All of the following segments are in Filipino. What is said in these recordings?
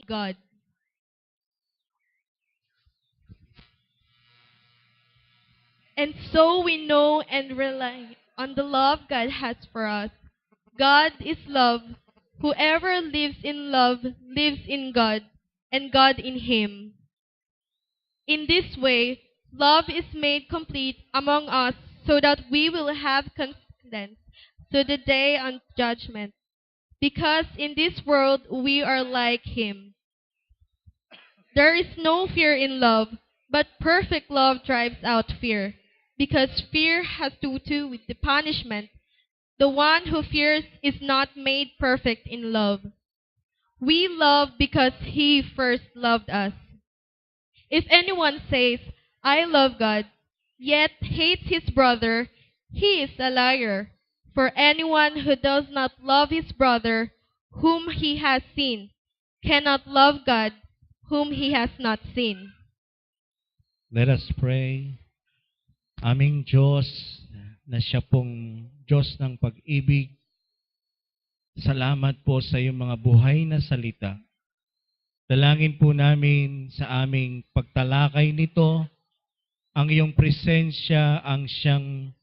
God. And so we know and rely on the love God has for us. God is love. Whoever lives in love lives in God, and God in him. In this way, love is made complete among us so that we will have confidence to the day of judgment. Because in this world we are like him. There is no fear in love, but perfect love drives out fear, because fear has to do with the punishment. The one who fears is not made perfect in love. We love because he first loved us. If anyone says, I love God, yet hates his brother, he is a liar. For anyone who does not love his brother, whom he has seen, cannot love God, whom he has not seen. Let us pray. Aming Diyos, na siya pong Diyos ng pag-ibig, salamat po sa iyong mga buhay na salita. Dalangin po namin sa aming pagtalakay nito, ang iyong presensya ang siyang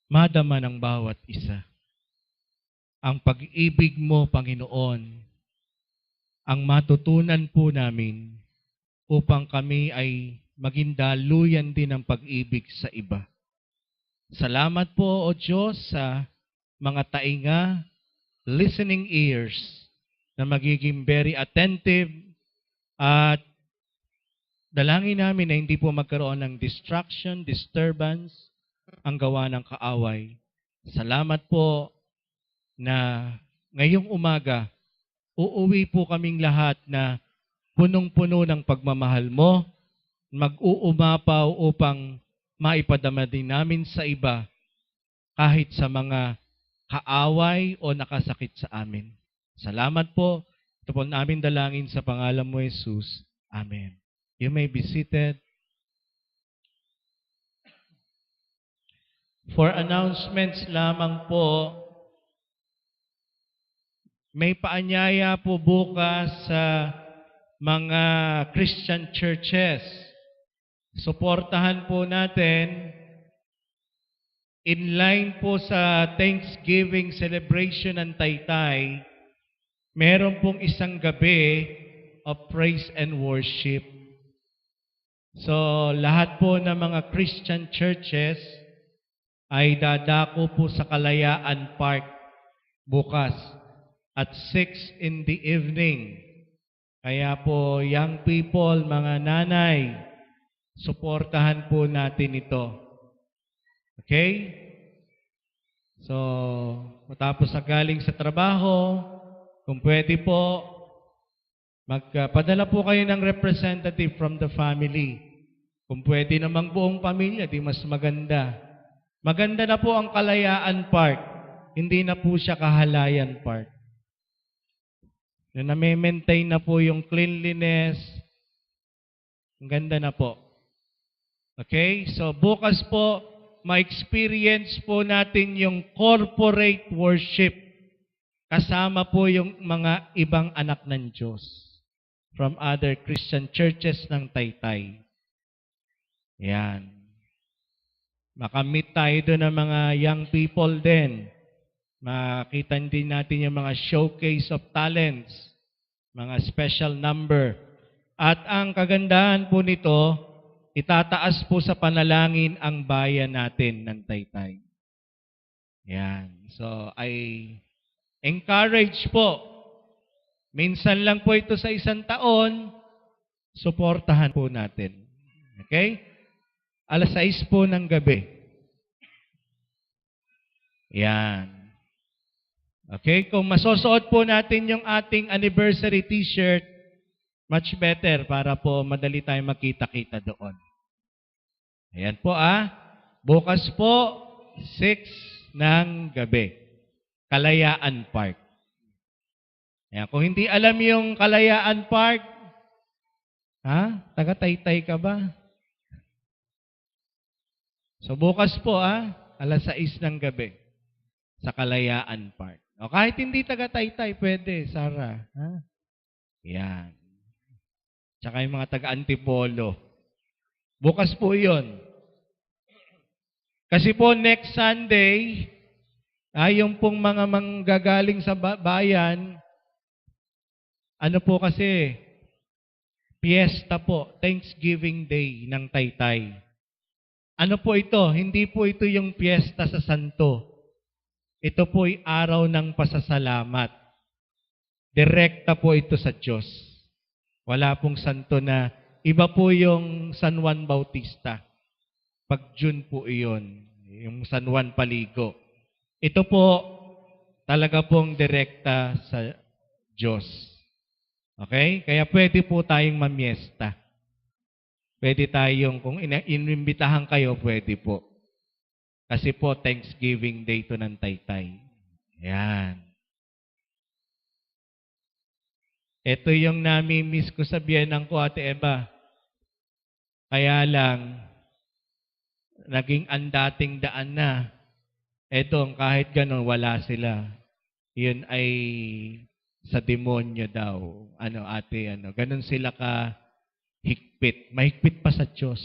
madama ng bawat isa. Ang pag-ibig mo, Panginoon, ang matutunan po namin upang kami ay maging daluyan din ng pag-ibig sa iba. Salamat po, O Diyos, sa mga tainga, listening ears, na magiging very attentive at dalangin namin na hindi po magkaroon ng distraction, disturbance, ang gawa ng kaaway. Salamat po na ngayong umaga, uuwi po kaming lahat na punong-puno ng pagmamahal mo, mag-uumapaw upang maipadama din namin sa iba kahit sa mga kaaway o nakasakit sa amin. Salamat po. Ito po namin dalangin sa pangalan mo, Jesus. Amen. You may be seated. For announcements lamang po, may paanyaya po bukas sa mga Christian churches. Suportahan po natin, in line po sa Thanksgiving celebration ng Taytay, meron pong isang gabi of praise and worship. So, lahat po ng mga Christian churches ay dadako po sa Kalayaan Park bukas at 6 in the evening. Kaya po, young people, mga nanay, suportahan po natin ito. Okay? So, matapos na galing sa trabaho, kung pwede po, magpadala po kayo ng representative from the family. Kung pwede namang buong pamilya, di mas maganda. Maganda na po ang Kalayaan Park. Hindi na po siya Kahalayan Park. Na nami-maintain na po yung cleanliness. Ang ganda na po. Okay? So, bukas po, ma-experience po natin yung corporate worship. Kasama po yung mga ibang anak ng Diyos from other Christian churches ng Taytay. Yan. Makamit tayo doon ng mga young people din. Makita din natin yung mga showcase of talents, mga special number. At ang kagandahan po nito, itataas po sa panalangin ang bayan natin ng Taytay. Yan. So, I encourage po. Minsan lang po ito sa isang taon, suportahan po natin. Okay? 6:00 po ng gabi. Yan. Okay? Kung masusuot po natin yung ating anniversary t-shirt, much better para po madali tayong makita-kita doon. Ayan po Bukas po, 6 ng gabi. Kalayaan Park. Ayan. Kung hindi alam yung Kalayaan Park, taga-Taytay ka ba? So bukas po 6:00 ng gabi sa Kalayaan Park. O kahit hindi taga-Taytay, pwede, Sarah. Yan. Tsaka yung mga taga-Antipolo. Bukas po yun. Kasi po next Sunday, yung pong mga manggagaling sa bayan, ano po kasi, piyesta po, Thanksgiving Day ng Taytay. Ano po ito? Hindi po ito yung piyesta sa santo. Ito po ay araw ng pasasalamat. Direkta po ito sa Diyos. Wala pong santo na, iba po yung San Juan Bautista. Pag June po iyon, yung San Juan Paligo. Ito po, talaga pong direkta sa Diyos. Okay? Kaya pwede po tayong mamiesta. Pwede tayong, kung inimbitahan kayo, pwede po. Kasi po, Thanksgiving Day to ng Taytay. Yan. Ito yung nami-miss ko sa biyenang ko, Ate Eva. Kaya lang, naging andating daan na. Eto, kahit ganun, wala sila. Yun ay sa demonyo daw. Ate, ganun sila ka higpit. Mahigpit pa sa Diyos.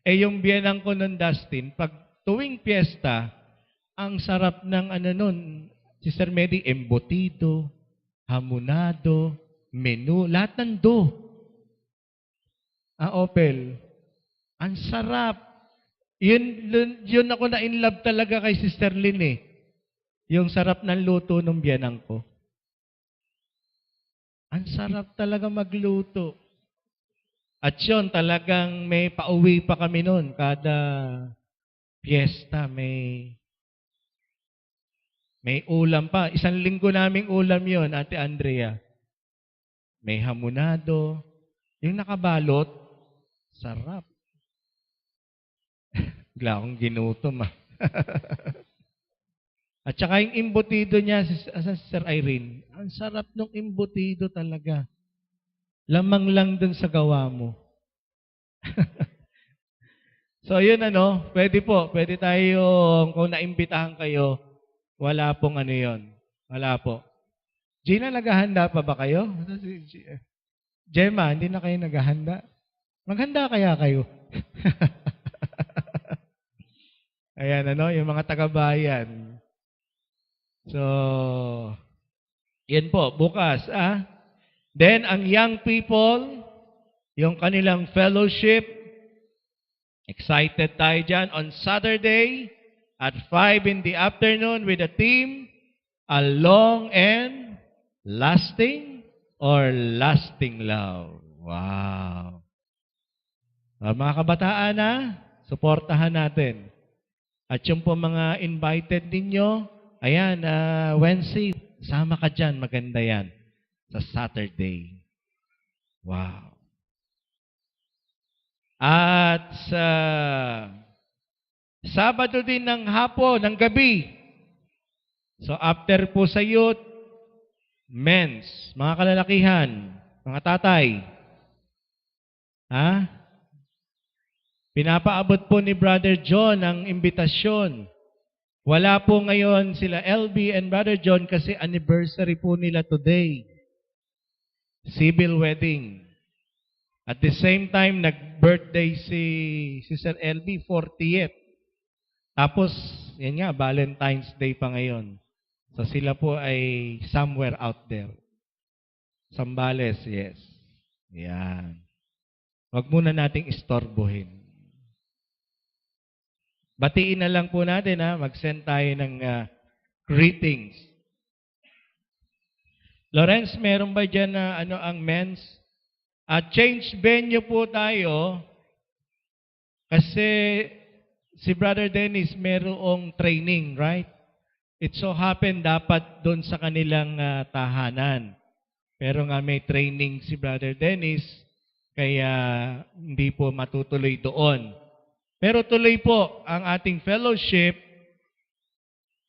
Yung biyenang ko nun, Dustin, pag tuwing piyesta, ang sarap ng nun, Sister Medi, embutido, hamonado, menu, lahat ng do. Opel, ang sarap. Yun ako na in love talaga kay Sister Lynn eh. Yung sarap ng luto ng biyenang ko. Ang sarap talaga magluto. At yun, talagang may pauwi pa kami noon. Kada fiesta, may ulam pa. 1 linggo naming ulam yon, Ate Andrea. May hamonado. Yung nakabalot, sarap. Bigla akong ginutom At saka yung embutido niya, Sister Irene, ang sarap ng embutido talaga. Lamang lang dun sa gawa mo. So, yun pwede po. Pwede tayo, kung naimbitahan kayo, wala pong yun. Wala po. Gina, naghahanda pa ba kayo? Gemma, hindi na kayo naghahanda? Maghanda kaya kayo? Ayan, yung mga taga-bayan. So, yan po, bukas, Then, ang young people, yung kanilang fellowship, excited tayo dyan on Saturday at 5 in the afternoon with a theme, a long and lasting or lasting love. Wow! Mga kabataan suportahan natin. At yung po mga invited ninyo, ayan, Wednesday, sama ka dyan, maganda yan. Sa Saturday. Wow. At sa Sabado din ng hapon, ng gabi. So after po sa youth, men's, mga kalalakihan, mga tatay. Pinapaabot po ni Brother John ang imbitasyon. Wala po ngayon sila LB and Brother John kasi anniversary po nila today. Civil wedding. At the same time, nag-birthday si Sister LB, 40th. Tapos, yan nga, Valentine's Day pa ngayon. So sila po ay somewhere out there. Sambales, yes. Yan. Huwag muna nating istorbohin. Batiin na lang po natin, mag-send tayo ng greetings. Lawrence, meron ba dyan na ang men's? Change venue po tayo kasi si Brother Dennis merong training, right? It so happened dapat doon sa kanilang tahanan. Pero nga may training si Brother Dennis, kaya hindi po matutuloy doon. Pero tuloy po ang ating fellowship,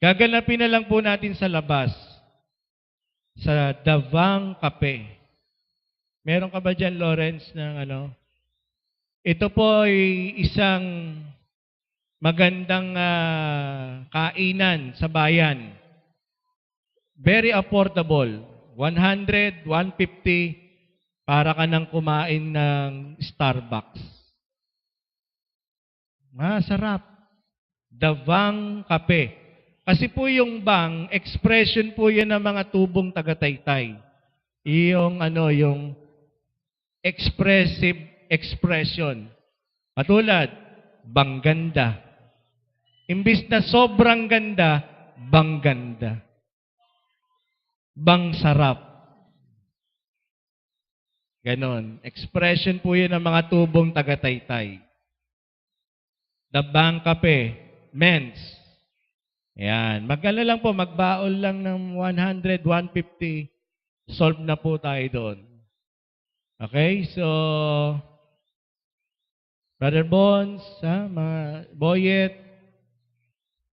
gaganapin na lang po natin sa labas. Sa Davang Cafe. Meron ka ba dyan, Lawrence, ng Ito po ay isang magandang kainan sa bayan. Very affordable. 100, 150, para ka nang kumain ng Starbucks. Masarap. Davang kape. Kasi po yung bang, expression po yan ng mga tubong taga-Taytay. Yung expressive expression. Patulad, bang ganda. Imbis na sobrang ganda, bang ganda. Bang sarap. Ganon. Expression po yun ng mga tubong taga-Taytay. Dabang kape, men's. Ayan. Magkano lang po, magbaon lang ng 100, 150. Solve na po tayo doon. Okay? So, Brother Bones, mga Boyet,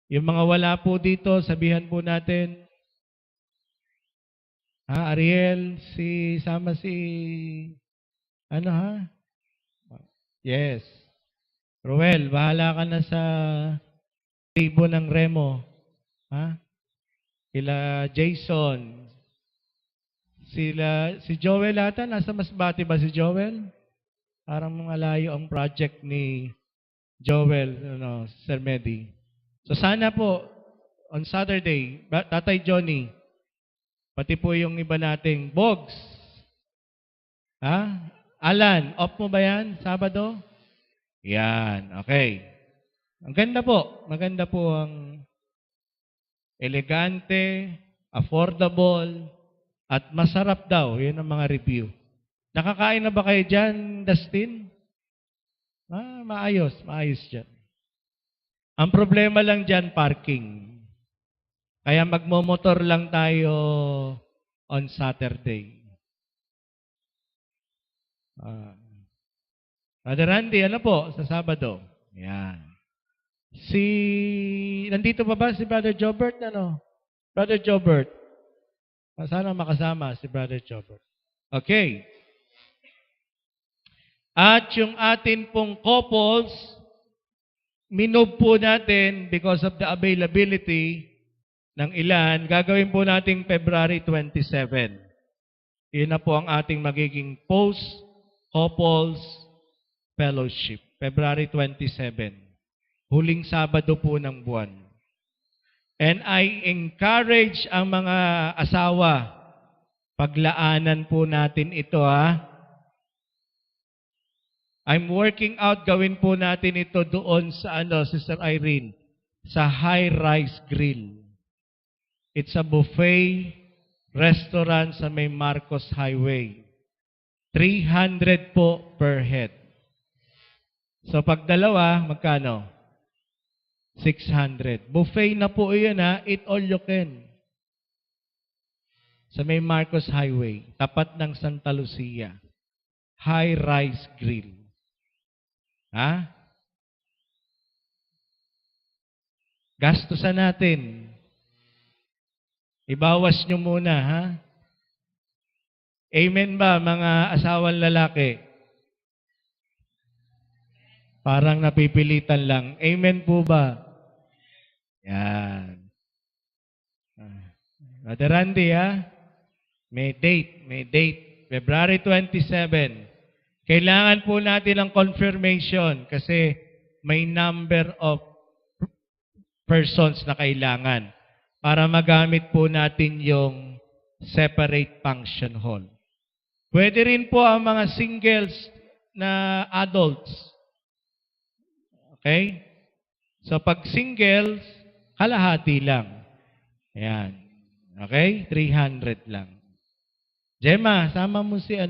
yung mga wala po dito, sabihan po natin. Ariel, Yes. Ruel, bahala ka na sa tribo ng Remo. Kila Jason. Si Joel ata, nasa Masbate ba si Joel? Parang mga layo ang project ni Joel, Sir Medi. So sana po, on Saturday, Tatay Johnny, pati po yung iba nating Bogs. Alan, off mo ba yan? Sabado? Yan, okay. Ang ganda po. Maganda po ang elegante, affordable, at masarap daw. Yun ang mga review. Nakakain na ba kayo dyan, Dustin? Maayos dyan. Ang problema lang dyan, parking. Kaya magmomotor lang tayo on Saturday. Brother Randy, ano po sa Sabado? Yan. Nandito pa ba si Brother Jobert? Brother Jobert. Sana makasama si Brother Jobert. Okay. At yung atin pong couples, minove po natin because of the availability ng ilan, gagawin po natin February 27. Yun na po ang ating magiging post-couples fellowship. February 27. Huling Sabado po ng buwan. And I encourage ang mga asawa, paglaanan po natin ito I'm working out, gawin po natin ito doon sa Sister Irene, sa High Rise Grill. It's a buffet restaurant sa may Marcos Highway. 300 po per head. So pag dalawa, magkano? 600. Buffet na po yun eat all you can. Sa may Marcos Highway, tapat ng Santa Lucia. High Rise Grill. Gastusan natin. Ibawas nyo muna, Amen ba, mga asawang lalaki? Parang napipilitan lang. Amen po ba? Yan. Brother Randy, May date. February 27. Kailangan po natin ng confirmation kasi may number of persons na kailangan para magamit po natin yung separate function hall. Pwede rin po ang mga singles na adults. Okay? So pag singles, kalahati lang. Ayan. Okay? 300 lang. Gemma, sama mo si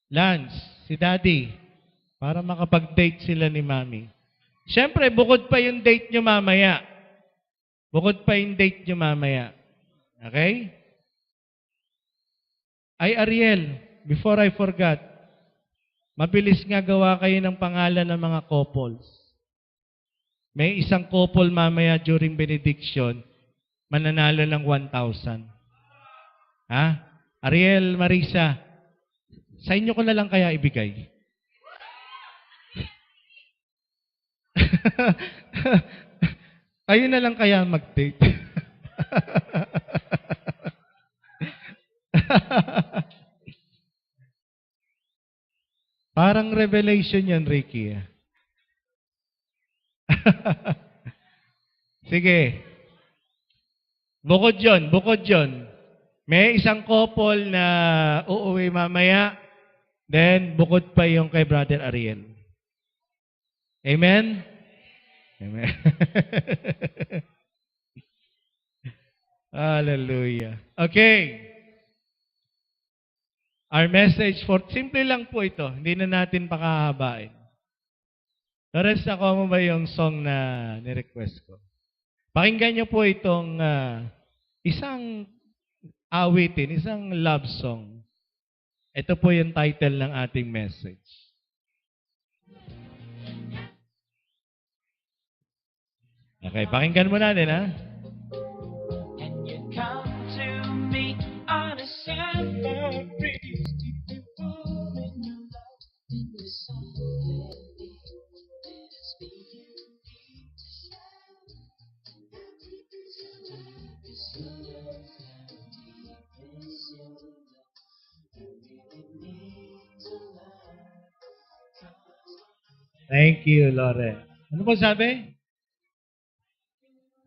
Lance, si Daddy, para makapag-date sila ni Mami. Siyempre, bukod pa yung date nyo mamaya. Okay? Ariel, before I forgot, mabilis nga gawa kayo ng pangalan ng mga couples. May isang couple mamaya during benediction, mananalo ng 1,000. Ariel, Marisa, sa inyo ko na lang kaya ibigay. Kayo na lang kaya mag-date. Parang revelation yan, Ricky. Sige. Bukod yon. May isang couple na uuwi mamaya. Then, bukod pa yung kay Brother Ariel. Amen? Amen. Hallelujah. Okay. Our message for, simple lang po ito. Hindi na natin pakahabain. Lawrence, nakuha mo ba yung song na ni-request ko? Pakinggan niyo po itong isang awitin, isang love song. Ito po yung title ng ating message. Okay, pakinggan mo natin, ha? And you come to me on a summer breeze, deep in your love, in the summer let us be you deep to shine. How deep is your love? Is your love? How deep is your love? It really means a lot. Thank you, Lore. Ano po sabi?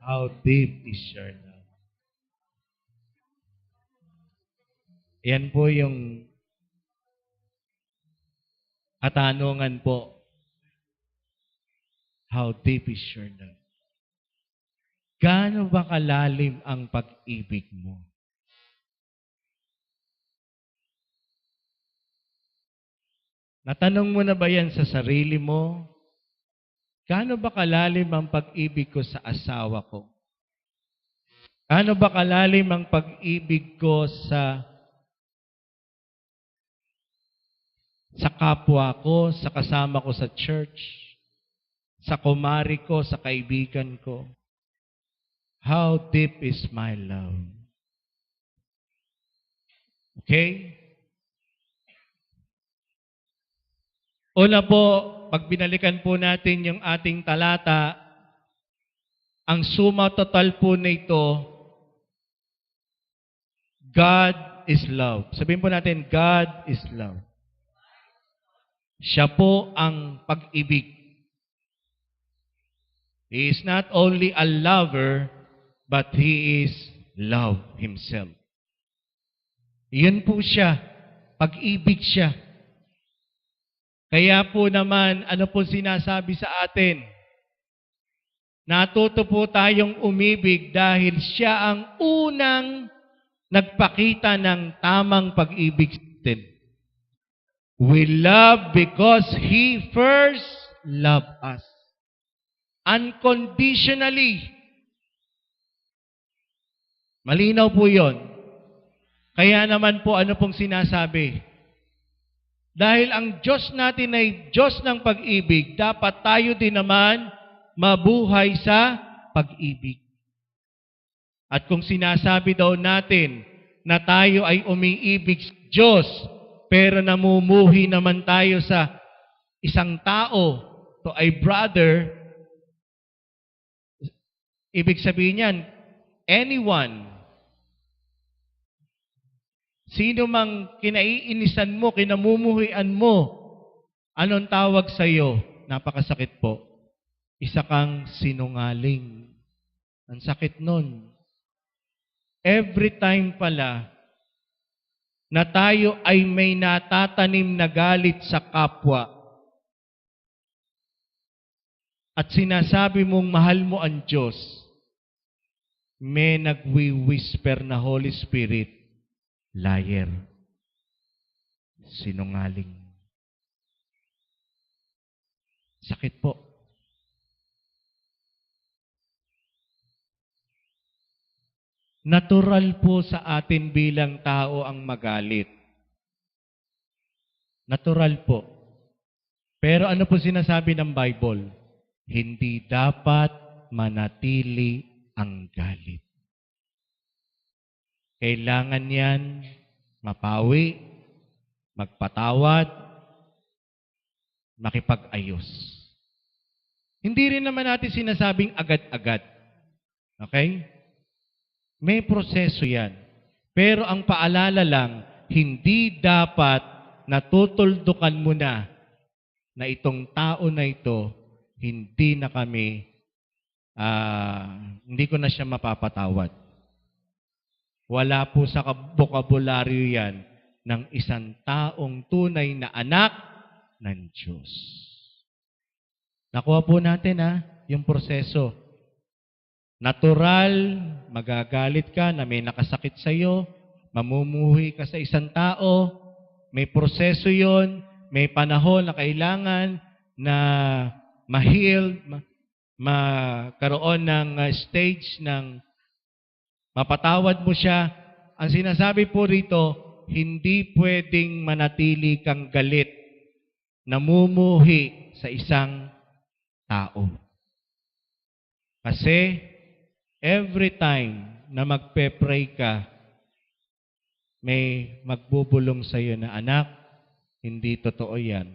How deep is your love? Yan po yung katanungan po. How deep is your love? Gaano ba kalalim ang pag-ibig mo? Natanong mo na ba yan sa sarili mo? Gaano ba kalalim ang pag-ibig ko sa asawa ko? Gaano ba kalalim ang pag-ibig ko sa kapwa ko, sa kasama ko sa church, sa kumari ko, sa kaibigan ko? How deep is my love? Okay? Una po, pag binalikan po natin yung ating talata, ang suma total po nito, God is love. Sabihin po natin, God is love. Siya po ang pag-ibig. He is not only a lover, but He is love Himself. Iyon po siya. Pag-ibig siya. Kaya po naman, ano po sinasabi sa atin? Natuto po tayong umibig dahil siya ang unang nagpakita ng tamang pag-ibig sa atin. We love because He first loved us. Unconditionally. Malinaw po yon. Kaya naman po, ano pong sinasabi? Dahil ang Diyos natin ay Diyos ng pag-ibig, dapat tayo din naman mabuhay sa pag-ibig. At kung sinasabi daw natin na tayo ay umiibig sa Diyos, pero namumuhi naman tayo sa isang tao, to ay brother, ibig sabihin yan, anyone, sino mang kinaiinisan mo, kinamumuhian mo, anong tawag sa iyo? Napakasakit po. Isa kang sinungaling. Ang sakit nun. Every time pala na tayo ay may natatanim na galit sa kapwa at sinasabi mong mahal mo ang Diyos, may nagwi-whisper na Holy Spirit, liar. Sinungaling. Sakit po. Natural po sa atin bilang tao ang magalit. Natural po. Pero ano po sinasabi ng Bible? Hindi dapat manatili ang galit. Kailangan yan mapawi, magpatawad, makipag-ayos. Hindi rin naman natin sinasabing agad-agad. Okay? May proseso yan. Pero ang paalala lang, hindi dapat natutuldukan mo na itong tao na ito, hindi na kami, hindi ko na siya mapapatawad. Wala po sa bokabularyo yan ng isang taong tunay na anak ng Diyos. Nakuha po natin yung proseso. Natural, magagalit ka na may nakasakit sa iyo, mamumuhi ka sa isang tao, may proseso yon, may panahon na kailangan na ma-heal, magkaroon ng stage ng mapatawad mo siya. Ang sinasabi po rito, hindi pwedeng manatili kang galit, namumuhi sa isang tao. Kasi, every time na magpe-pray ka, may magbubulong sa iyo na, anak, hindi totoo yan.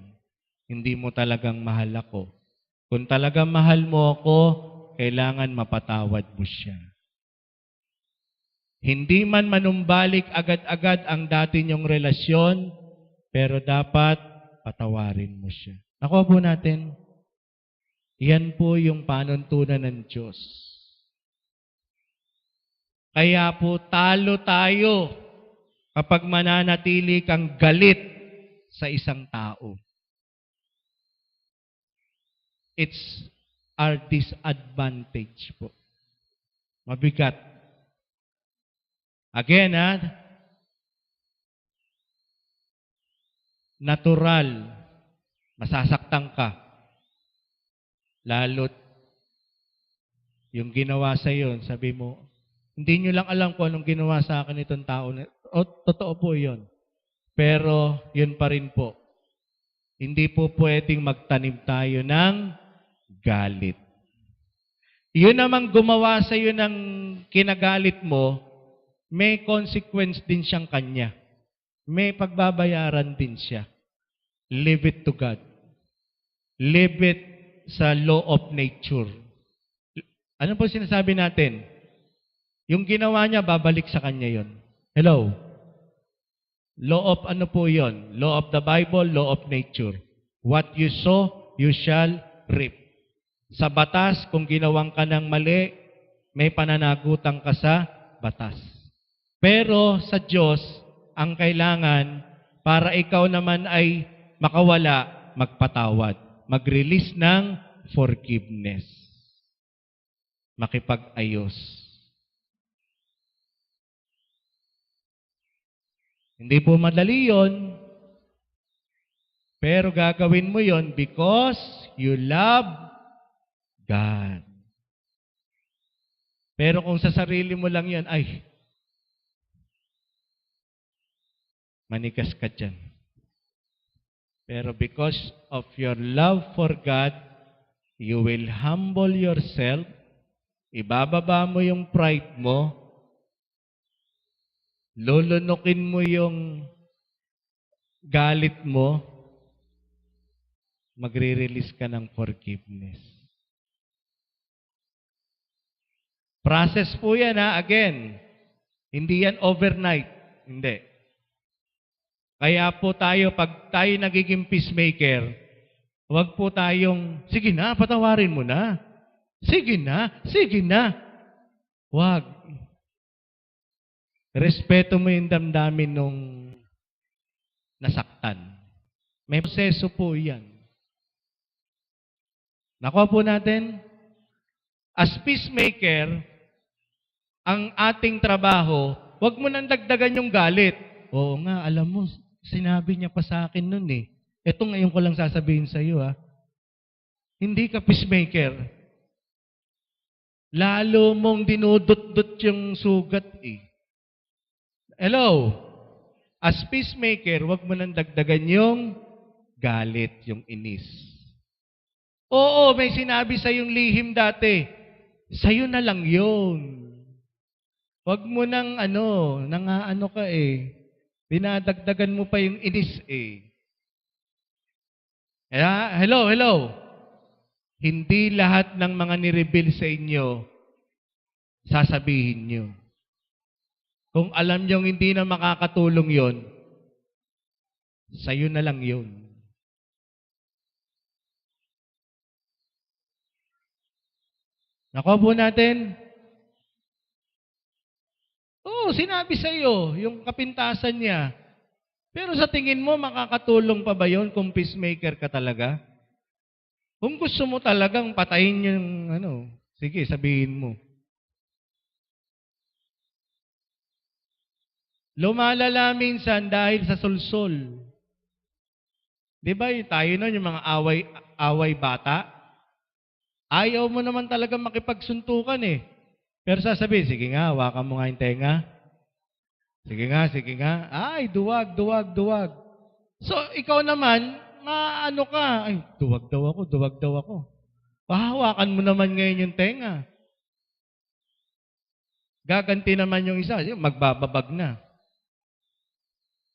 Hindi mo talagang mahal ako. Kung talagang mahal mo ako, kailangan mapatawad mo siya. Hindi man manumbalik agad-agad ang dati niyong relasyon, pero dapat patawarin mo siya. Nakuha po natin, yan po yung panuntunan ng Diyos. Kaya po talo tayo kapag mananatili kang galit sa isang tao. It's our disadvantage po. Mabigat. Again, natural, masasaktan ka. Lalo't yung ginawa sa iyo, sabi mo, hindi nyo lang alam kung anong ginawa sa akin itong tao. Totoo po yun. Pero yun pa rin po. Hindi po pwedeng magtanim tayo ng galit. Yun namang gumawa sa iyo ng kinagalit mo, may consequence din siyang kanya. May pagbabayaran din siya. Leave it to God. Leave it sa law of nature. Ano po sinasabi natin? Yung ginawa niya, babalik sa kanya yon. Hello? Law of ano po yon? Law of the Bible, law of nature. What you sow, you shall reap. Sa batas, kung ginawang ka ng mali, may pananagutan ka sa batas. Pero sa Diyos, ang kailangan, para ikaw naman ay makawala, magpatawad. Mag-release ng forgiveness. Makipag-ayos. Hindi po madali yon, pero gagawin mo yon because you love God. Pero kung sa sarili mo lang yon, ay, manikas ka dyan. Pero because of your love for God, you will humble yourself, ibababa mo yung pride mo, lulunukin mo yung galit mo, magre-release ka ng forgiveness. Process po yan again. Hindi yan overnight. Hindi. Kaya po tayo, pag tayo nagiging peacemaker, huwag po tayong, sige na, patawarin mo na. Sige na, sige na. Huwag. Respeto mo yung damdamin nung nasaktan. May proseso po yan. Nakuha po natin, as peacemaker, ang ating trabaho, huwag mo nang dagdagan yung galit. Oo nga, alam mo, sinabi niya pa sa akin nun eh. Ito ngayon ko lang sasabihin sa iyo Hindi ka peacemaker. Lalo mong dinudot-dot yung sugat eh. Hello? As peacemaker, huwag mo nang dagdagan yung galit, yung inis. Oo, may sinabi sa yung lihim dati. Sa'yo na lang yun. Huwag mo nang nangaano ka eh. Dinadagdagan mo pa yung inis eh. Hello? Hindi lahat ng mga nireveal sa inyo, sasabihin nyo. Kung alam niyong hindi na makakatulong yon, sa'yo na lang yun. Nakuha po natin? Oo, sinabi sa iyo yung kapintasan niya. Pero sa tingin mo, makakatulong pa ba yon kung peacemaker ka talaga? Kung gusto mo talagang patayin yung sige, sabihin mo. Lumalala minsan dahil sa sulsol. Di ba tayo nun, yung mga away bata? Ayaw mo naman talaga makipagsuntukan eh. Pero sasabihin, sige nga, hawakan mo nga yung tenga. Sige nga. Ay, duwag. So, ikaw naman, maano ka, ay, duwag daw ako. Pahawakan mo naman ngayon yung tenga. Gaganti naman yung isa, magbababag na.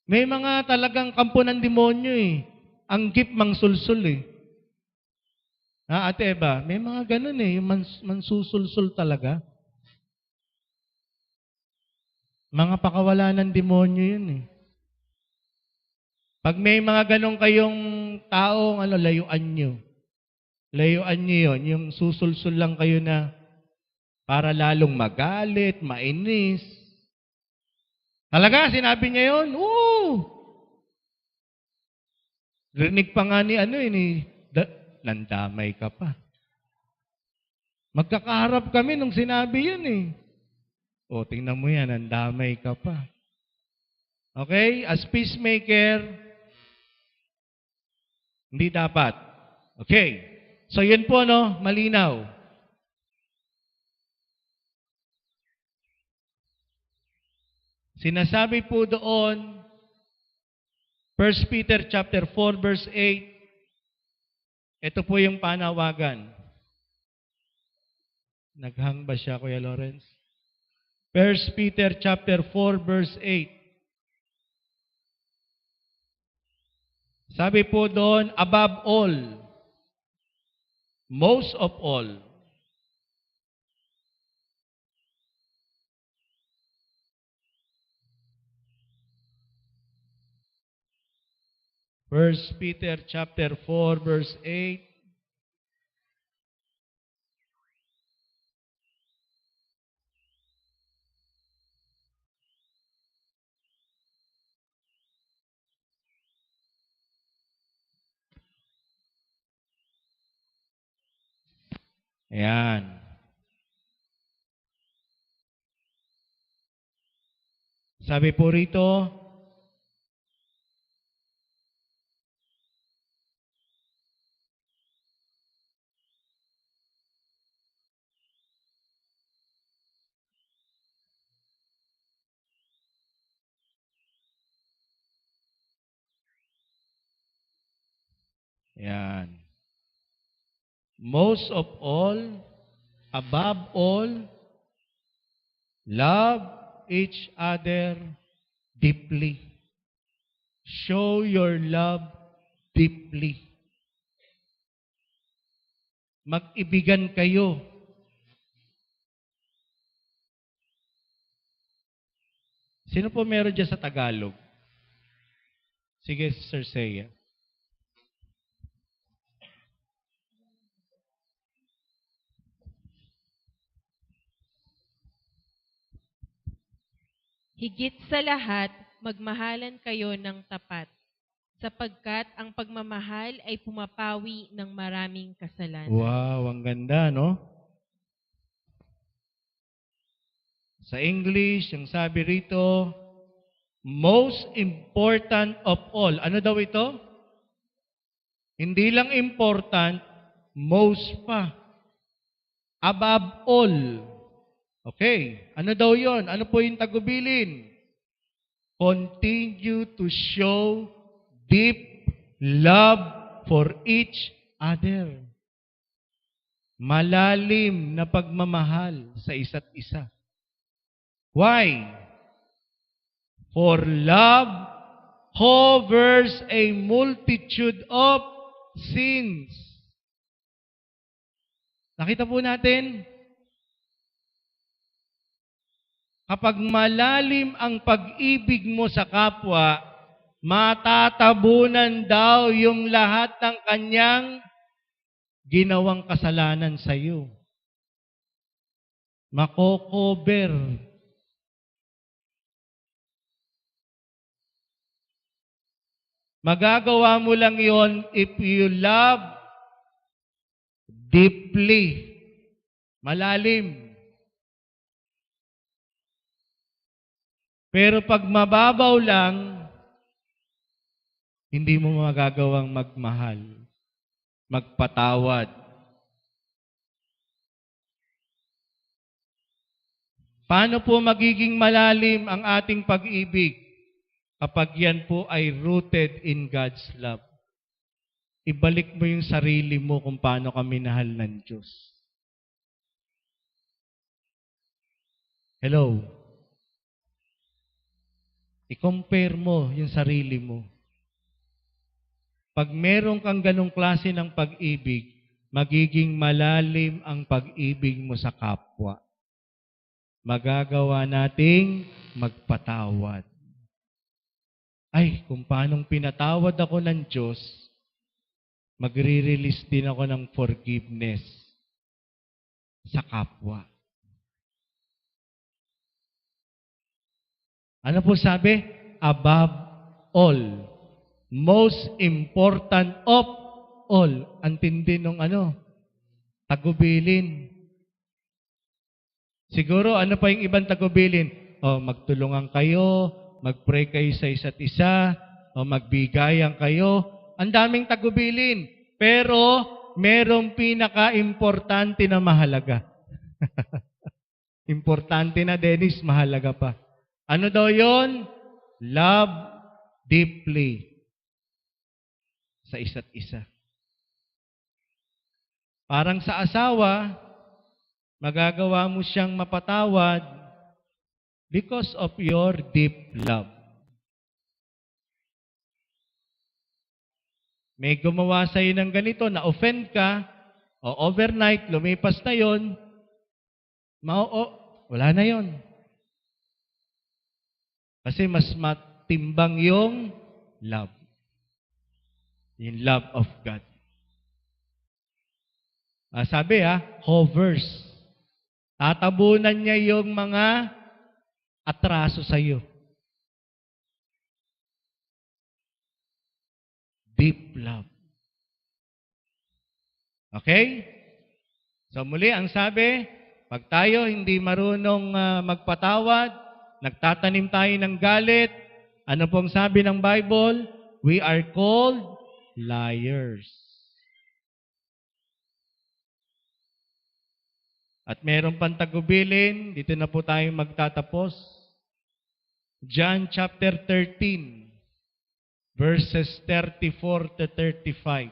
May mga talagang kampo ng demonyo eh. Ang gip mang sulsul eh. Ate Eva, may mga ganun eh, yung mansusulsul talaga. Mga pakawala ng demonyo yun eh. Pag may mga ganun kayong taong, layuan nyo. Layuan nyo yun, yung susulsul lang kayo na para lalong magalit, mainis. Talaga, sinabi niya yun? Oo! Rinig pa nga ni nandamay ka pa. Magkakaharap kami nung sinabi yun eh. O, tingnan mo yan, nandamay ka pa. Okay? As peacemaker, hindi dapat. Okay. So, yun po, malinaw. Sinasabi po doon, 1 Peter chapter 4 verse 8, ito po yung panawagan. Naghang ba siya, Kuya Lawrence? 1 Peter chapter 4 verse 8. Sabi po doon, above all, most of all, First Peter chapter 4 verse 8. Ayan. Sabi po rito, ayan. Most of all, above all, love each other deeply. Show your love deeply. Mag-ibigan kayo. Sino po meron dyan sa Tagalog? Sige, Sir Seiya. Higit sa lahat, magmahalan kayo ng tapat, sapagkat ang pagmamahal ay pumapawi ng maraming kasalanan. Wow, ang ganda, no? Sa English, yung sabi rito, most important of all. Ano daw ito? Hindi lang important, most pa. Above all. Okay. Ano daw yon? Ano po yung tagubilin? Continue to show deep love for each other. Malalim na pagmamahal sa isa't isa. Why? For love covers a multitude of sins. Nakita po natin? Kapag malalim ang pag-ibig mo sa kapwa, matatabunan daw yung lahat ng kanyang ginawang kasalanan sa iyo. Makokover. Magagawa mo lang yon if you love deeply. Malalim. Pero pag mababaw lang, hindi mo magagawang magmahal, magpatawad. Paano po magiging malalim ang ating pag-ibig kapag yan po ay rooted in God's love? Ibalik mo yung sarili mo kung paano ka minahal ng Diyos. Hello? I-compare mo yung sarili mo. Pag meron kang ganong klase ng pag-ibig, magiging malalim ang pag-ibig mo sa kapwa. Magagawa nating magpatawad. Ay, kung paanong pinatawad ako ng Diyos, magre-release din ako ng forgiveness sa kapwa. Ano po sabi? Above all. Most important of all. Ang tindi nung tagubilin. Siguro, ano pa yung ibang tagubilin? Magtulungan kayo, mag-pray kayo sa isa't isa, o magbigayan kayo. Ang daming tagubilin. Pero, merong pinaka-importante na mahalaga. Importante na, Dennis, mahalaga pa. Ano daw yon? Love deeply sa isa't isa. Parang sa asawa, magagawa mo siyang mapatawad because of your deep love. May gumawa sa'yo ng ganito, na-offend ka, o overnight, lumipas na yon, wala na yon. Kasi mas matimbang yung love. Yung love of God. Sabi hovers. Tatabunan niya yung mga atraso sa iyo. Deep love. Okay? So muli, ang sabi, pag tayo hindi marunong magpatawad, nagtatanim tayo ng galit, ano pong sabi ng Bible? We are called liars. At meron pang tagubilin, dito na po tayo magtatapos. John chapter 13, verses 34 to 35.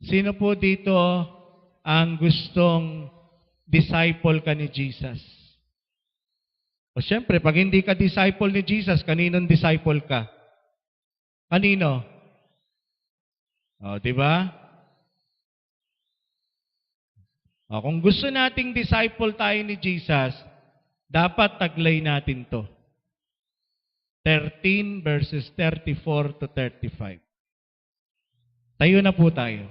Sino po dito ang gustong disciple ka ni Jesus? O siyempre, pag hindi ka disciple ni Jesus, kaninong disciple ka? Kanino? O, di ba? O, kung gusto nating disciple tayo ni Jesus, dapat taglay natin to. 13 verses 34 to 35. Tayo na po tayo.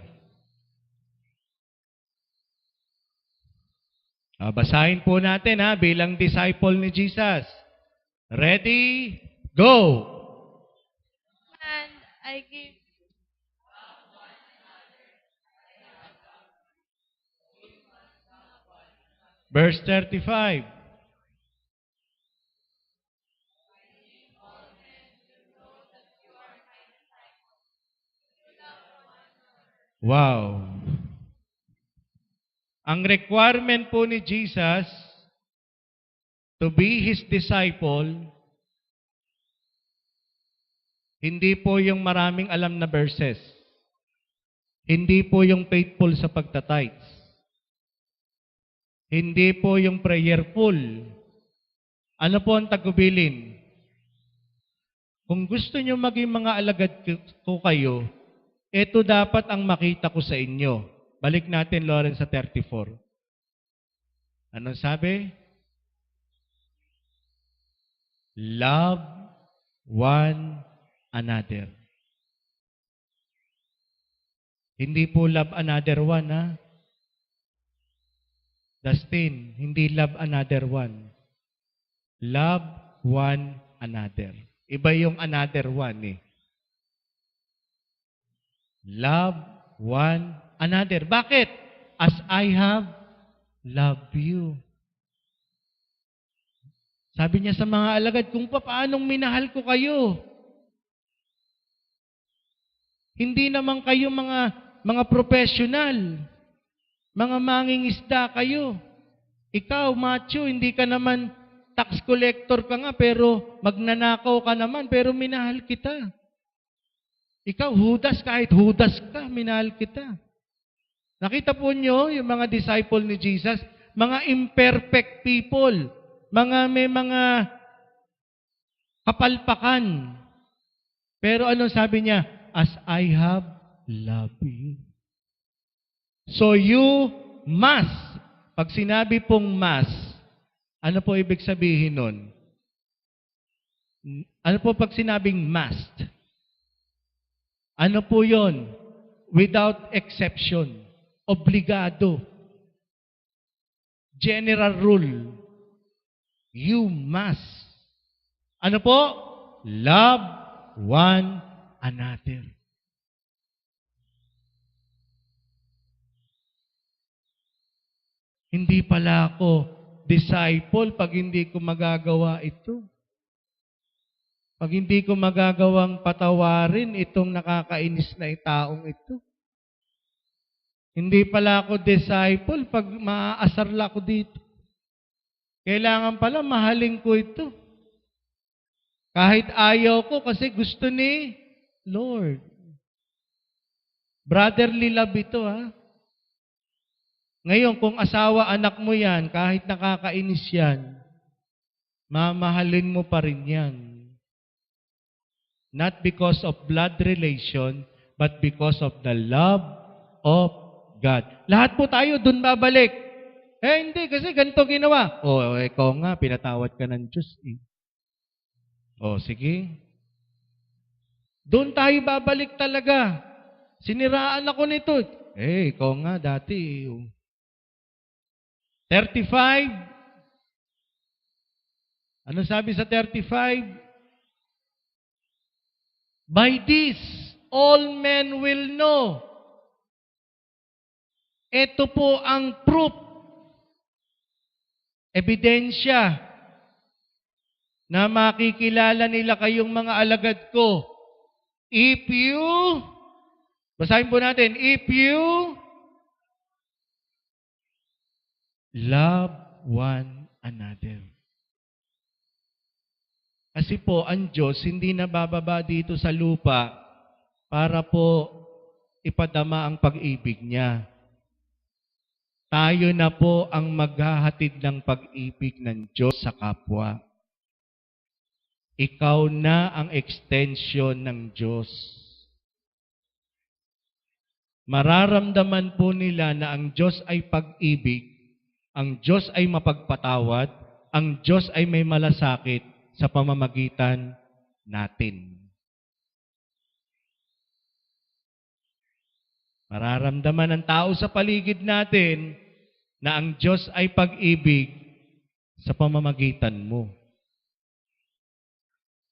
Basahin po natin bilang disciple ni Jesus. Ready? Go! And I give Verse 35. Wow! Ang requirement po ni Jesus to be His disciple, hindi po yung maraming alam na verses. Hindi po yung faithful sa pagtatights. Hindi po yung prayerful. Ano po ang tagubilin? Kung gusto nyo maging mga alagad ko kayo, ito dapat ang makita ko sa inyo. Balik natin, Lawrence, sa 34. Anong sabi? Love one another. Hindi po love another one, ha? Dustin, hindi love another one. Love one another. Iba yung another one, eh. Love one another. Bakit? As I have loved you. Sabi niya sa mga alagad, kung paanong minahal ko kayo. Hindi naman kayo mga professional. Mga mangingisda kayo. Ikaw, Matthew, hindi ka naman tax collector ka nga, pero magnanakaw ka naman, pero minahal kita. Ikaw, Judas, kahit Judas ka, minahal kita. Nakita po niyo yung mga disciple ni Jesus, mga imperfect people, may mga kapalpakan. Pero ano sabi niya? As I have loved you. So you must. Pag sinabi pong must, ano po ibig sabihin nun? Ano po pag sinabing must? Ano po yon? Without exception. Obligado. General rule. You must. Ano po? Love one another. Hindi pala ako disciple pag hindi ko magagawa ito. Pag hindi ko magagawang patawarin itong nakakainis na taong ito. Hindi pala ako disciple pag maaasarla ko dito. Kailangan pala mahalin ko ito. Kahit ayaw ko kasi gusto ni Lord. Brotherly love ito, ha? Ngayon, kung asawa, anak mo yan, kahit nakakainis yan, mamahalin mo pa rin yan. Not because of blood relation, but because of the love of God. Lahat po tayo dun babalik. Hindi, kasi ganito ginawa. Ikaw nga, pinatawad ka ng Diyos. Sige. Doon tayo babalik talaga. Siniraan ako nito. Ikaw nga dati. 35. Ano sabi sa 35? By this, all men will know. Ito po ang proof. Ebidensya na makikilala nila kayong mga alagad ko. If you, basahin po natin, if you love one another. Kasi po, ang Diyos hindi nabababa dito sa lupa para po ipadama ang pag-ibig niya. Tayo na po ang maghahatid ng pag-ibig ng Diyos sa kapwa. Ikaw na ang extension ng Diyos. Mararamdaman po nila na ang Diyos ay pag-ibig, ang Diyos ay mapagpatawad, ang Diyos ay may malasakit sa pamamagitan natin. Mararamdaman ng tao sa paligid natin na ang Diyos ay pag-ibig sa pamamagitan mo.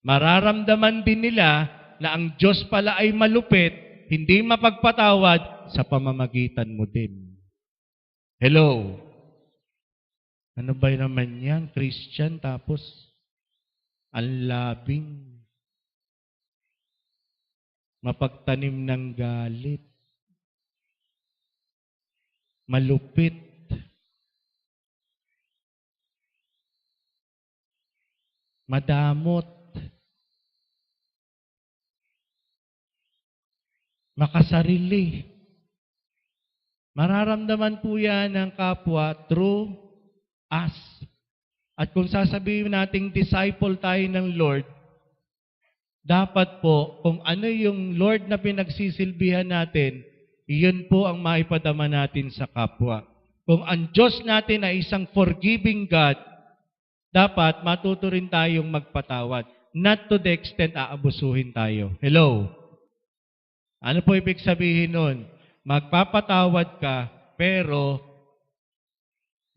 Mararamdaman din nila na ang Diyos pala ay malupit, hindi mapagpatawad sa pamamagitan mo din. Hello? Ano ba naman yan? Christian tapos ang labing. Mapagtanim ng galit. Malupit. Madamot. Makasarili. Mararamdaman po yan ng kapwa through us. At kung sasabihin nating disciple tayo ng Lord, dapat po, kung ano yung Lord na pinagsisilbihan natin, iyon po ang maipadama natin sa kapwa. Kung ang Diyos natin ay isang forgiving God, dapat matuto rin tayong magpatawad. Not to the extent aabusuhin tayo. Hello? Ano po ibig sabihin nun? Magpapatawad ka, pero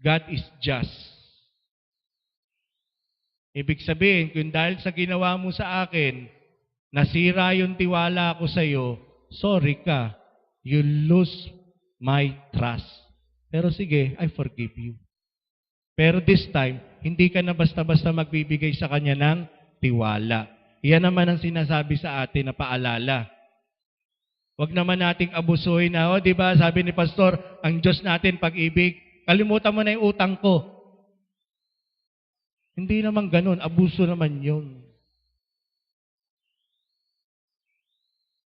God is just. Ibig sabihin, kung dahil sa ginawa mo sa akin, nasira yung tiwala ko sa iyo, sorry ka. You lose my trust. Pero sige, I forgive you. Pero this time, hindi ka na basta-basta magbibigay sa kanya ng tiwala. Iyan naman ang sinasabi sa atin na paalala. Huwag naman nating abusuhin na, di ba, sabi ni Pastor, ang Diyos natin pag-ibig, kalimutan mo na yung utang ko. Hindi naman ganun, abuso naman yun.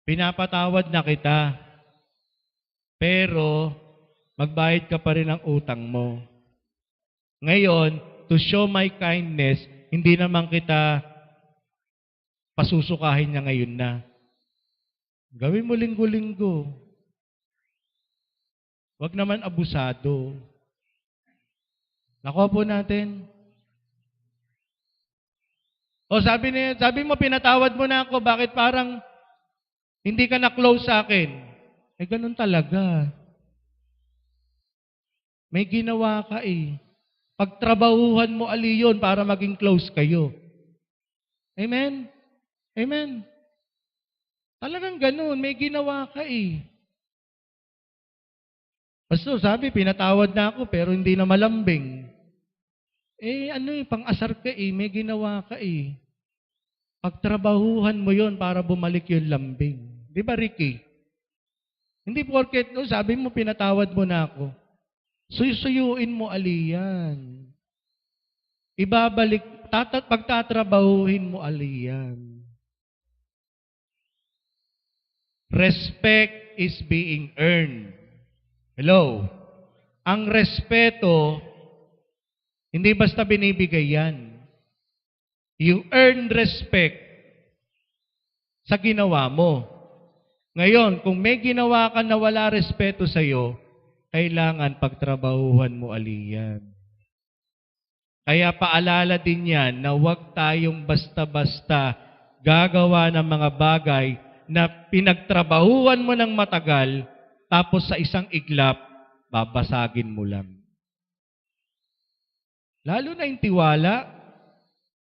Pinapatawad na kita, pero magbayad ka pa rin ng utang mo. Ngayon, to show my kindness, hindi naman kita pasusukahin niya ngayon na. Gawin mo linggo-linggo. Huwag naman abusado. Nakuha po natin. O sabi mo, pinatawad mo na ako, bakit parang hindi ka na-close sa akin? Eh, ganun talaga. May ginawa ka eh. Pagtrabahuhan mo ali yun para maging close kayo. Amen? Amen? Talagang ganun, may ginawa ka eh. Pastor, sabi, pinatawad na ako pero hindi na malambing. Pang-asar ka eh, may ginawa ka eh. Pagtrabahuhan mo yon para bumalik yung lambing. Di ba, Ricky? Hindi porket, sabi mo, pinatawad mo na ako. Suyuyuin mo aliyan. Ibabalik, pagtatrabahuhin mo aliyan. Respect is being earned. Hello? Ang respeto, hindi basta binibigay yan. You earn respect sa ginawa mo. Ngayon, kung may ginawa ka na wala respeto sa iyo, kailangan pagtrabahuhan mo aliyan. Kaya paalala din yan na huwag tayong basta-basta gagawa ng mga bagay na pinagtrabahuhan mo ng matagal, tapos sa isang iglap, babasagin mo lang. Lalo na yung tiwala,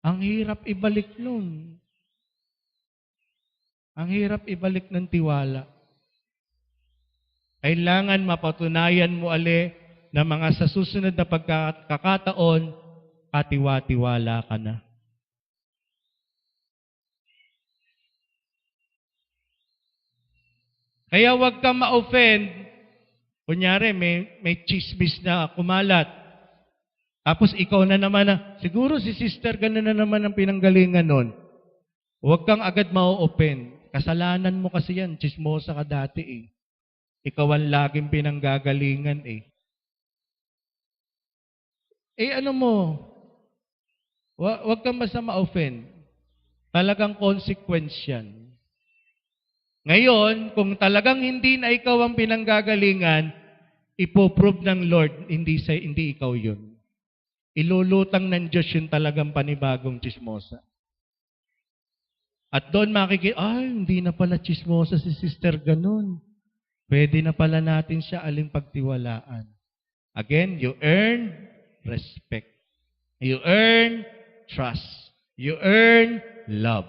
ang hirap ibalik nun. Ang hirap ibalik ng tiwala. Kailangan mapatunayan mo na mga sa susunod na pagkakataon, katiwa-tiwala ka na. Kaya huwag kang ma-offend. Kunyari, may chismis na kumalat. Tapos ikaw na naman siguro si sister gano'n na naman ang pinanggalingan nun. Huwag kang agad ma-offend. Kasalanan mo kasi yan. Chismosa ka dati eh. Ikaw ang laging pinanggagalingan eh. Huwag kang basta ma-offend. Talagang consequence yan. Ngayon, kung talagang hindi na ikaw ang pinanggagalingan, ipoprove ng Lord, hindi ikaw yun. Ilulutang ng Diyos yung talagang panibagong chismosa. At doon hindi na pala chismosa si sister ganun. Pwede na pala natin siya pagtiwalaan. Again, you earn respect. You earn trust. You earn love.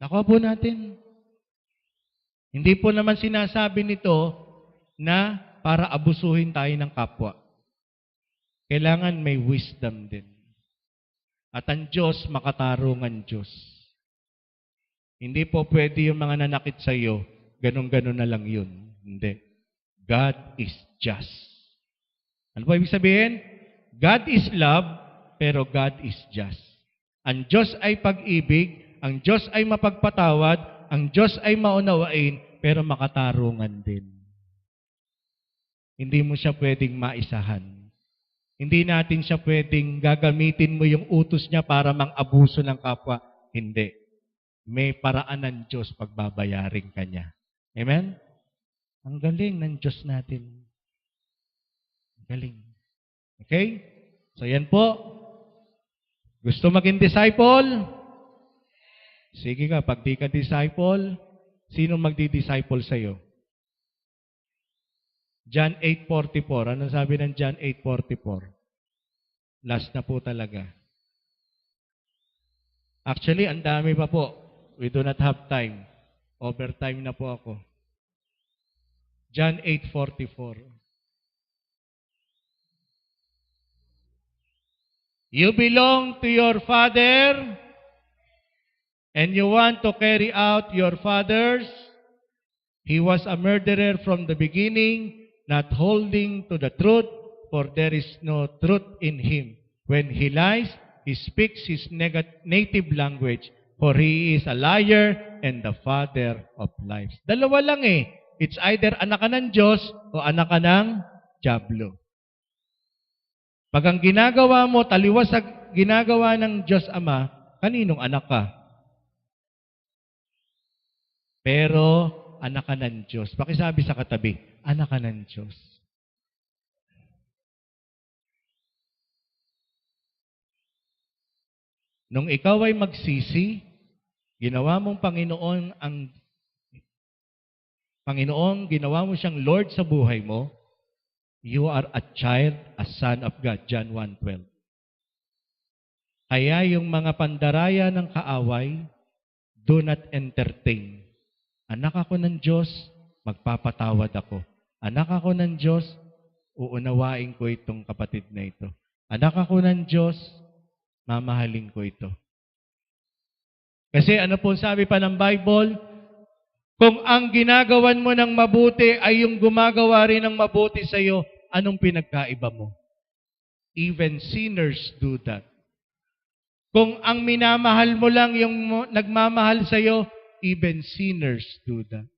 Nakuha po natin. Hindi po naman sinasabi nito na para abusuhin tayo ng kapwa. Kailangan may wisdom din. At ang Diyos, makatarungan Diyos. Hindi po pwede yung mga nanakit sa iyo, ganun-ganun na lang yun. Hindi. God is just. Ano po ibig sabihin? God is love, pero God is just. Ang Diyos ay pag-ibig, ang Diyos ay mapagpatawad, ang Diyos ay maunawain, pero makatarungan din. Hindi mo siya pwedeng maisahan. Hindi natin siya pwedeng gagamitin mo yung utos niya para mang-abuso ng kapwa. Hindi. May paraan ng Diyos pagbabayaring kanya. Amen? Ang galing ng Diyos natin. Galing. Okay? So yan po. Gusto maging disciple? Sige ka, pag di ka disciple, sino magdi-disciple sa'yo? John 8:44. Ano sabi ng John 8:44? Last na po talaga. Actually, ang dami pa po. We do not have time. Overtime na po ako. John 8:44. You belong to your father and you want to carry out your father's. He was a murderer from the beginning, not holding to the truth, for there is no truth in him. When he lies, he speaks his native language, for he is a liar and the father of lies. Dalawa lang eh. It's either anak ka ng Diyos o anak ka ng Diablo. Pag ang ginagawa mo, taliwas sa ginagawa ng Diyos Ama, kaninong anak ka? Pero, anak ka ng Diyos. Pakisabi sa katabi, anak ka ng Diyos. Nung ikaw ay magsisi, ginawa mong Panginoon, ginawa mo siyang Lord sa buhay mo, you are a child, a son of God. John 1:12. Kaya yung mga pandaraya ng kaaway, do not entertain. Anak ako ng Diyos, magpapatawad ako. Anak ako ng Diyos, uunawain ko itong kapatid na ito. Anak ako ng Diyos, mamahalin ko ito. Kasi ano po sabi pa ng Bible? Kung ang ginagawan mo ng mabuti ay yung gumagawa rin ng mabuti sa iyo, anong pinagkaiba mo? Even sinners do that. Kung ang minamahal mo lang yung nagmamahal sa iyo, even sinners do that.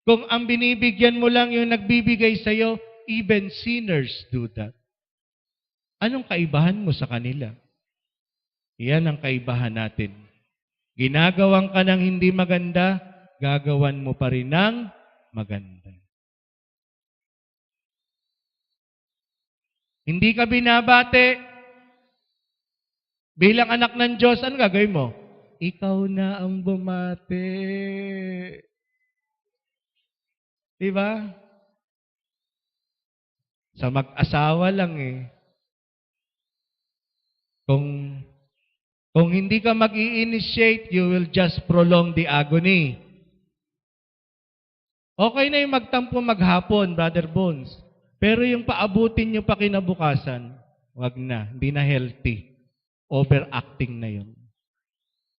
Kung ang binibigyan mo lang yung nagbibigay sa iyo, even sinners do that. Anong kaibahan mo sa kanila? Yan ang kaibahan natin. Ginagawan ka ng hindi maganda, gagawan mo pa rin ng maganda. Hindi ka binabate, bilang anak ng Diyos, ano gagawin mo? Ikaw na ang bumate. Diba? Sa mag-asawa lang eh. Kung hindi ka mag-i-initiate, you will just prolong the agony. Okay na yung magtampo maghapon, Brother Bones. Pero yung paabutin nyo pa kinabukasan, wag na. Hindi na healthy. Overacting na yun.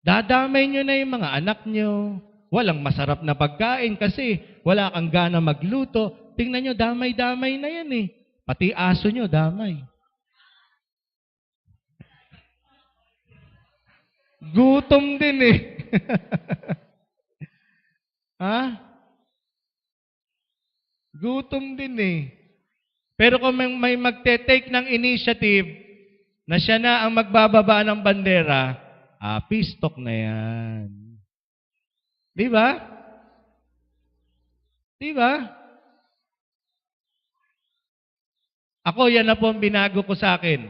Dadamay nyo na yung mga anak nyo. Walang masarap na pagkain kasi wala kang gana magluto. Tingnan nyo, damay-damay na yan eh. Pati aso nyo, damay. Gutom din eh. Ha? Gutom din eh. Pero kung may magte-take ng initiative na siya na ang magbababa ng bandera, pistok na yan. Di ba? Di ba? Ako, yan na po ang binago ko sa akin.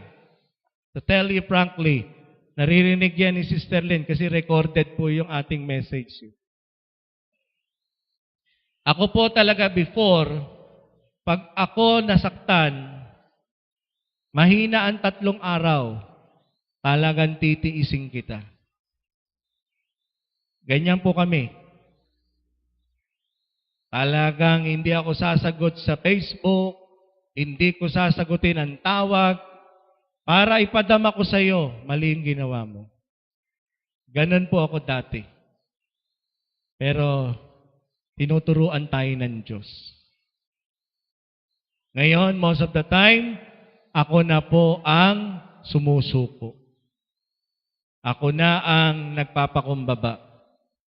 To tell you frankly, naririnig yan ni Sister Lynn kasi recorded po yung ating message. Ako po talaga before, pag ako nasaktan, mahina ang 3 araw, talagang titiisin kita. Ganyan po kami. Talagang hindi ako sasagot sa Facebook, hindi ko sasagutin ang tawag, para ipadama ko sa iyo, mali yung ginawa mo. Ganon po ako dati. Pero, tinuturuan tayo ng Diyos. Ngayon, most of the time, ako na po ang sumusuko. Ako na ang nagpapakumbaba.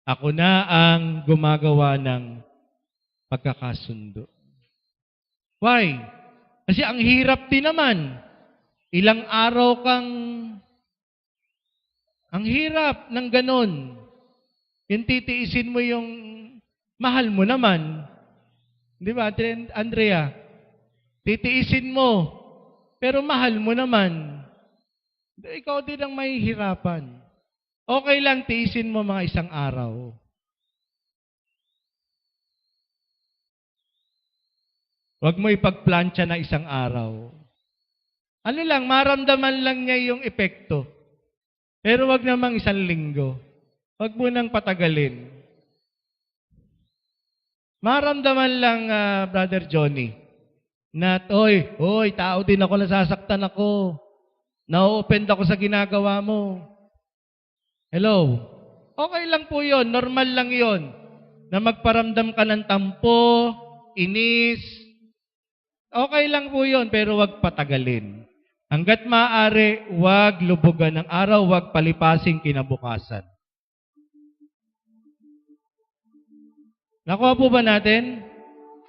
Ako na ang gumagawa ng pagkakasundo. Why? Kasi ang hirap din naman. Ilang araw kang... Ang hirap ng ganon. Yung titiisin mo yung mahal mo naman. Di ba, Andrea? Titiisin mo. Pero mahal mo naman. Ikaw din ang mahihirapan. Okay lang, tiisin mo mga isang araw. Huwag mo ipagplansya na isang araw. Ano lang, maramdaman lang niya yung epekto. Pero wag namang isang linggo. Wag mo nang patagalin. Maramdaman lang, Brother Johnny, na, oy, tao din ako, nasasaktan ako. Na-offend ako sa ginagawa mo. Hello? Okay lang po yon, normal lang yon. Na magparamdam ka ng tampo, inis. Okay lang po yon, pero wag patagalin. Hanggat maaari, wag lubugan ng araw, wag palipasing kinabukasan. Nakuha po ba natin?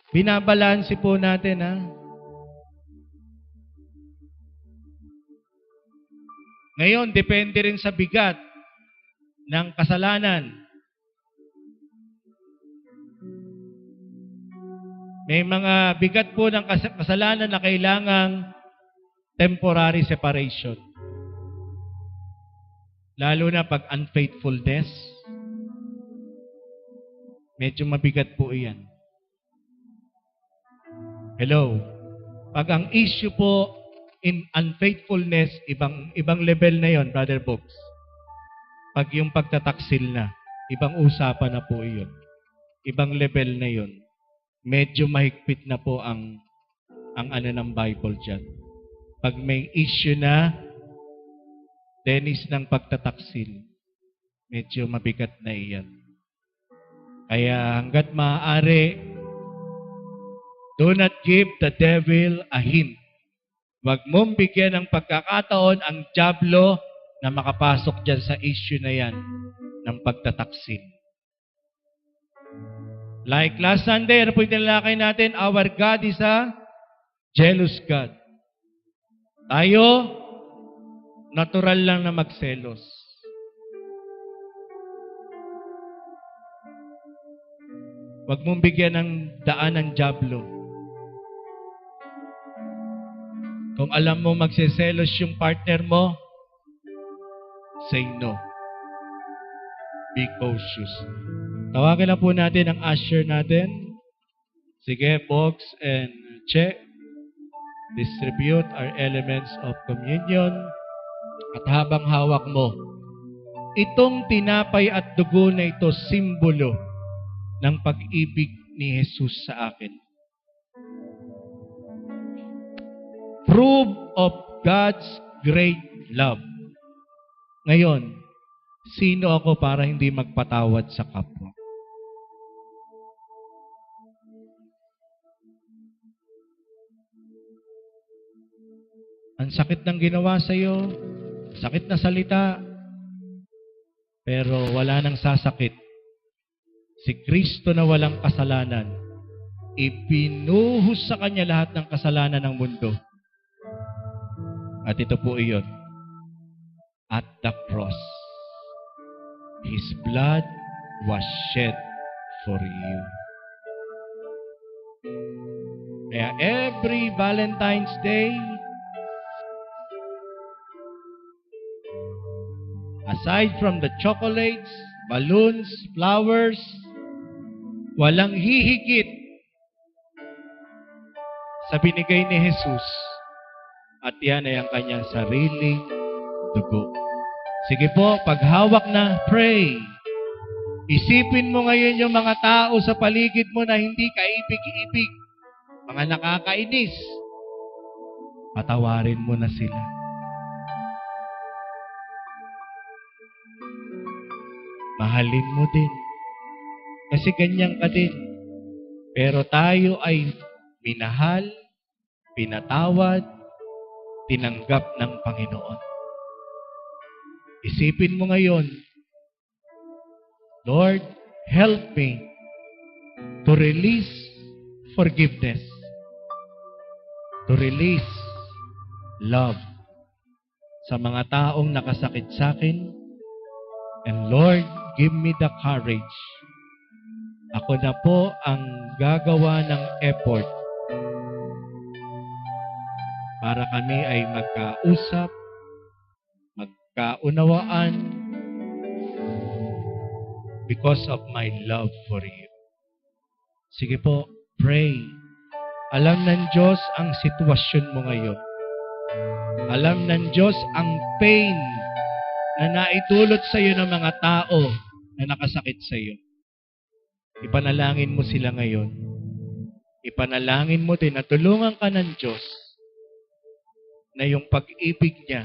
Binabalansi po natin, ha? Ngayon, depende rin sa bigat ng kasalanan. May mga bigat po ng kasalanan na kailangang temporary separation. Lalo na pag unfaithfulness, medyo mabigat po iyan. Hello? Pag ang issue po in unfaithfulness, ibang level na yon, Brother Books. Pag yung pagtataksil na, ibang usapan na po iyon. Ibang level na yon. Medyo mahigpit na po ang ano ng Bible dyan. Pag may issue na, denis ng pagtataksil, medyo mabigat na iyan. Kaya hanggat maaari, do not give the devil a hint. Huwag mong bigyan ng pagkakataon ang dyablo na makapasok dyan sa issue na yan ng pagtataksil. Like last Sunday, ano po yung tinalakay natin? Our God is a jealous God. Tayo, natural lang na magselos. Huwag mong bigyan ng daan ng dyablo. Kung alam mo magseselos yung partner mo, say no. Be cautious. Tawagan na po natin ang usher natin. Sige, Box and Che. Distribute our elements of communion. At habang hawak mo, itong tinapay at dugo na ito, simbolo ng pag-ibig ni Jesus sa akin. Proof of God's great love. Ngayon, sino ako para hindi magpatawad sa kapwa? Ang sakit ng ginawa sa iyo, sakit na salita, pero wala nang sasakit. Si Kristo na walang kasalanan, ipinuhos sa Kanya lahat ng kasalanan ng mundo. At ito po iyon. At the cross, His blood was shed for you. Kaya every Valentine's Day, aside from the chocolates, balloons, flowers, walang hihigit sa binigay ni Jesus. At yan ay ang kanyang sariling dugo. Sige po, paghawak na, pray. Isipin mo ngayon yung mga tao sa paligid mo na hindi kaibig-ibig, mga nakakainis. Patawarin mo na sila. Mahalin mo din. Kasi ganyan ka din. Pero tayo ay minahal, pinatawad, tinanggap ng Panginoon. Isipin mo ngayon, Lord, help me to release forgiveness, to release love sa mga taong nakasakit sa akin, and Lord, give me the courage. Ako na po ang gagawa ng effort para kami ay magkausap, magkaunawaan because of my love for you. Sige po, pray. Alam ng Diyos ang sitwasyon mo ngayon. Alam ng Diyos ang pain na naidulot sa iyo ng mga tao na nakasakit sa iyo. Ipanalangin mo sila ngayon. Ipanalangin mo din na tulungan ka ng Diyos na yung pag-ibig niya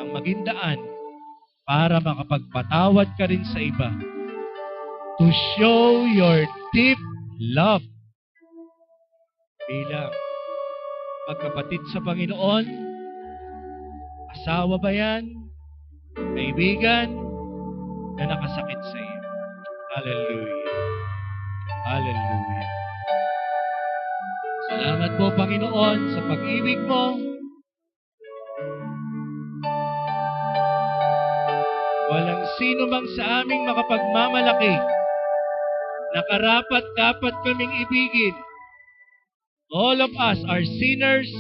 ang maging daan para makapagpatawad ka rin sa iba. To show your deep love bilang magkapatid sa Panginoon, asawa ba yan, kaibigan na nakasakit sa iyo. Hallelujah. Hallelujah. Salamat po, Panginoon, sa pag-ibig mo. Walang sino mang sa aming makapagmamalaki na karapat-dapat kaming ibigin. All of us are sinners,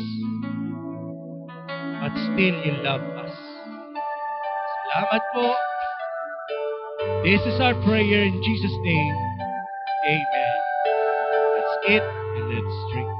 but still you love us. Salamat po. This is our prayer in Jesus' name. Amen. That's it, and let's drink.